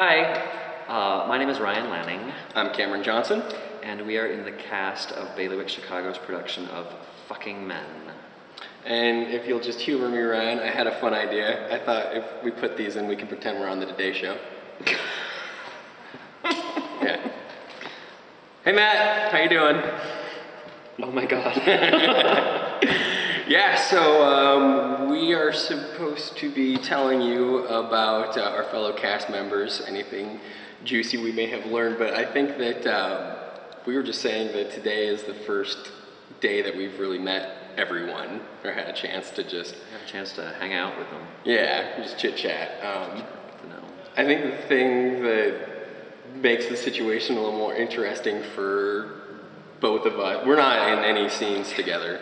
Hi, my name is Ryan Lanning, I'm Cameron Johnson. and we are in the cast of Bailiwick Chicago's production of FMen. And if you'll just humor me, Ryan, I had a fun idea. I thought if we put these in, we can pretend we're on the Today Show. Yeah. Hey, Matt, how you doing? Oh my god. Yeah, so we are supposed to be telling you about our fellow cast members, anything juicy we may have learned, but I think that we were just saying that today is the first day that we've really met everyone, or had a chance to just... Have a chance to hang out with them. Yeah, just chit-chat. To know. I think the thing that makes the situation a little more interesting for both of us, we're not in any scenes together,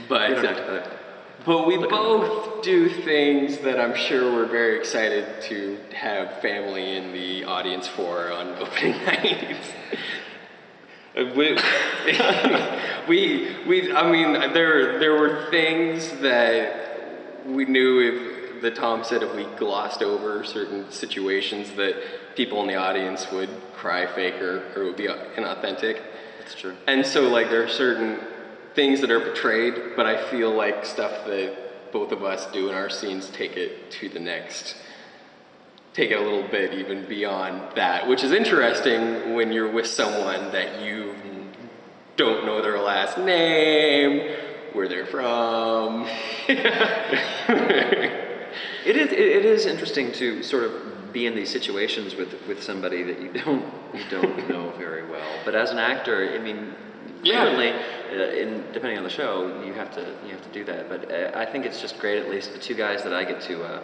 but We don't have to but we both do things that I'm sure we're very excited to have family in the audience for on opening night. I mean, there were things that we knew that Tom said if we glossed over certain situations that people in the audience would cry fake or it would be inauthentic. That's true. And so like there are certain things that are portrayed, but I feel like stuff that both of us do in our scenes take it a little bit even beyond that, which is interesting when you're with someone that you don't know their last name, where they're from. It is interesting to sort of be in these situations with somebody that you don't know very well. But as an actor, I mean, frequently, depending on the show, you have to do that. But I think it's just great. At least the two guys that I get to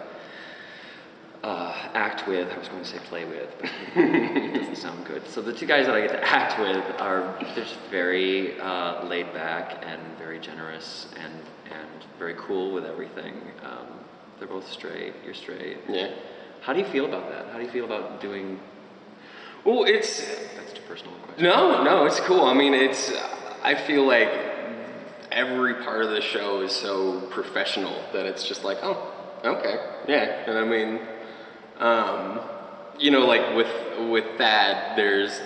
act with, I was going to say play with, but it doesn't sound good. So the two guys that I get to act with they're just very laid back and very generous and very cool with everything. They're both straight. You're straight. Yeah. How do you feel about that? How do you feel about doing? Well, That's too personal a question. No, it's cool. I mean, I feel like every part of the show is so professional that it's just like, oh, okay, yeah. And I mean, you know, like with Thad, there's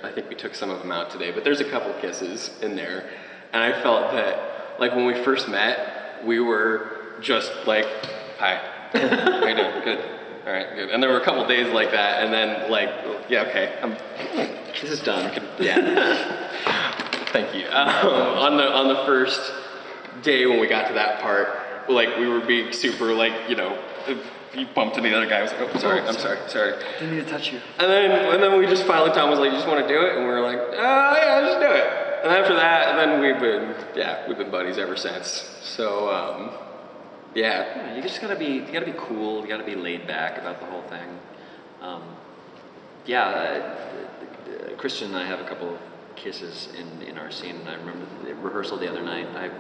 I think we took some of them out today, but there's a couple kisses in there, and I felt that like when we first met, we were just like, hi, how you doing? Good. All right, good. And there were a couple days like that, and then like, yeah, okay, This is done. yeah. Thank you. On the first day when we got to that part, like we were being super like, you know, you bumped into the other guy. I was like, oh, sorry, I'm sorry. Didn't mean to touch you. And then we just finally, Tom was like, you just want to do it? And we were like, oh yeah, just do it. And after that, and then we've been buddies ever since. So, yeah. You just gotta be cool. You gotta be laid back about the whole thing. Christian and I have a couple of kisses in our scene, and I remember the rehearsal the other night. I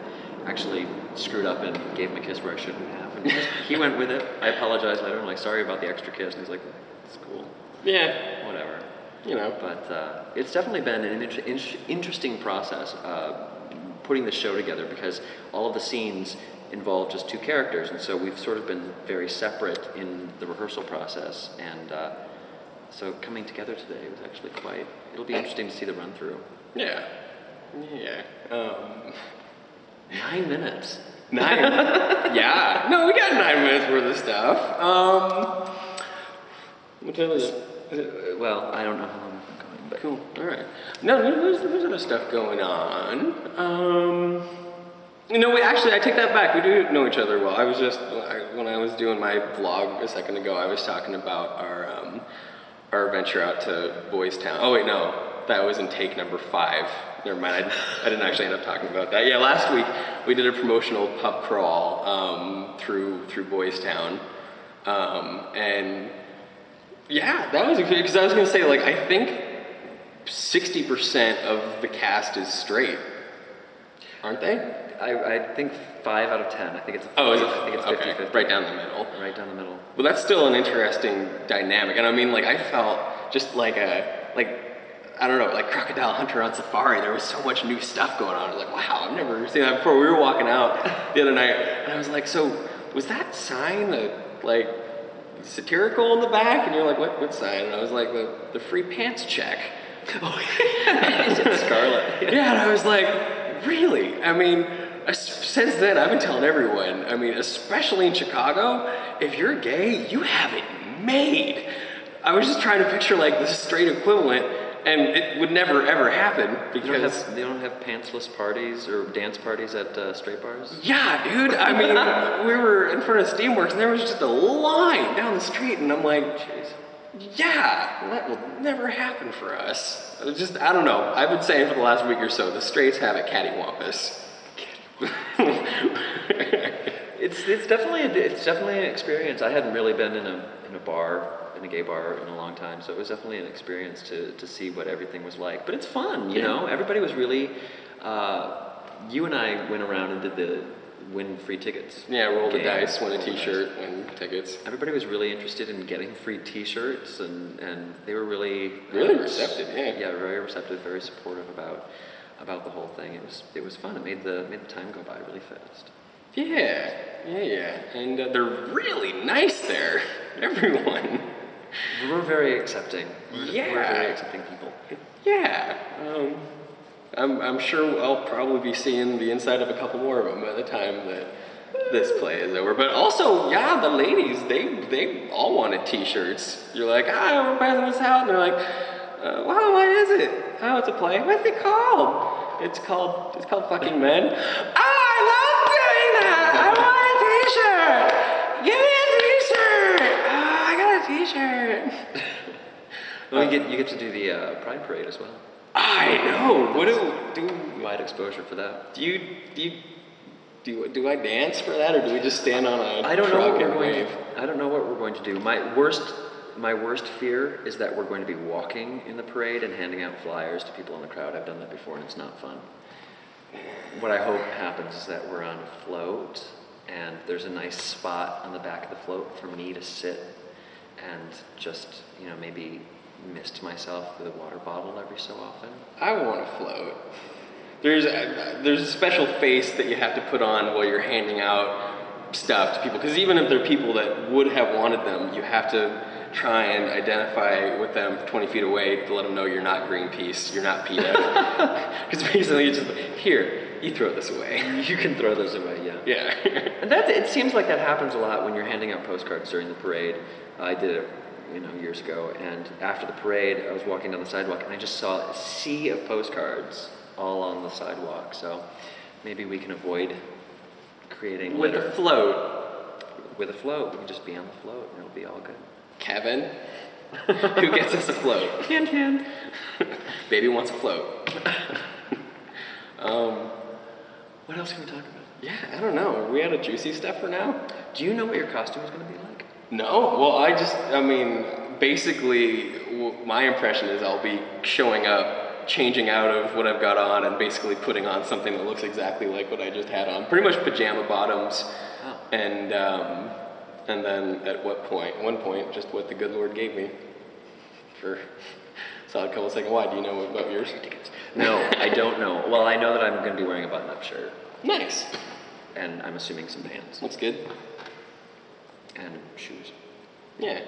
actually screwed up and gave him a kiss where I shouldn't have, and he went with it. I apologized later. I'm like, sorry about the extra kiss, and he's like, it's cool. Yeah. Whatever. You know. But it's definitely been an interesting process putting the show together, because all of the scenes involve just two characters, and so we've sort of been very separate in the rehearsal process, and so coming together today was actually it'll be interesting to see the run through. Yeah. 9 minutes. 9? Yeah. No, we got 9 minutes worth of stuff. What time is it? Well, I don't know how long I'm going, but Cool. All right. No, there's other stuff going on. You know, I take that back. We do know each other well. When I was doing my vlog a second ago, I was talking about our venture out to Boys Town. Oh wait, no, that was in take number 5. Never mind. I didn't actually end up talking about that. Yeah, last week we did a promotional pub crawl through Boys Town, and yeah, that was because I was gonna say, like, I think 60% of the cast is straight, aren't they? I think 5 out of 10. I think it's. Oh, is it? I think it's 50-50. Okay, right down the middle. Right down the middle. Well, that's still an interesting dynamic, and I mean, like, I felt just like I don't know, like Crocodile Hunter on Safari. There was so much new stuff going on. I was like, wow, I've never seen that before. We were walking out the other night, and I was like, so was that sign like satirical in the back, and you're like, what sign? And I was like, the free pants check. Oh, yeah. Scarlet. Yeah, and I was like, really? I mean, since then, I've been telling everyone, I mean, especially in Chicago, if you're gay, you have it made. I was just trying to picture like the straight equivalent, and it would never ever happen because they don't have pantsless parties or dance parties at straight bars. Yeah, dude. I mean, we were in front of Steamworks, and there was just a line down the street, and I'm like, jeez. Yeah, that will never happen for us. It was just, I don't know. I've been saying for the last week or so, the straights have it cattywampus. It's definitely an experience. I hadn't really been in a gay bar in a long time, so it was definitely an experience to see what everything was like. But it's fun, you know. Everybody was really. You and I went around and did the win free tickets. Yeah, roll the dice, win a T-shirt, win tickets. Everybody was really interested in getting free T-shirts, and they were really receptive. Yeah, very receptive, very supportive about the whole thing. It was fun. It made the time go by really fast. Yeah, and they're really nice there. Everyone. We're very accepting. We're very accepting people. Yeah. I'm sure I'll probably be seeing the inside of a couple more of them by the time that this play is over. But also, yeah, the ladies, they all wanted T-shirts. You're like, we're passing this out, and they're like, wow, what is it? Oh, it's a play. What's it called? It's called Fucking Men. I love doing that. I want a T-shirt. Give me a T-shirt. Oh, I got a T-shirt. Well, you get to do the Pride Parade as well. I know. What do wide exposure for that? Do I dance for that, or do we just stand on a I don't truck and wave? I don't know what we're going to do. My worst fear is that we're going to be walking in the parade and handing out flyers to people in the crowd. I've done that before, and it's not fun. What I hope happens is that we're on a float, and there's a nice spot on the back of the float for me to sit and just, maybe mist myself with a water bottle every so often. I want to float. There's a special face that you have to put on while you're handing out stuff to people, because even if they're people that would have wanted them, you have to try and identify with them 20 feet away to let them know you're not Greenpeace, you're not PETA. Because basically it's just like, here, you throw this away. You can throw this away, yeah. Yeah. And it seems like that happens a lot when you're handing out postcards during the parade. I did it years ago, and after the parade, I was walking down the sidewalk, and I just saw a sea of postcards all on the sidewalk, so maybe we can avoid creating With litter. a float. With a float, we can just be on the float, and it'll be all good. Kevin, who gets us a float? Hint, hint. Baby wants a float. What else can we talk about? Yeah, I don't know. Are we out of juicy stuff for now? Do you know what your costume is going to be like? No. Well, basically, my impression is I'll be showing up, changing out of what I've got on, and basically putting on something that looks exactly like what I just had on. Pretty much pajama bottoms. Oh. And then at one point, just what the good Lord gave me for a solid couple of seconds. Why? Do you know about yours? No, I don't know. Well, I know that I'm going to be wearing a button-up shirt. Nice. And I'm assuming some pants. Looks good. And shoes. Yeah.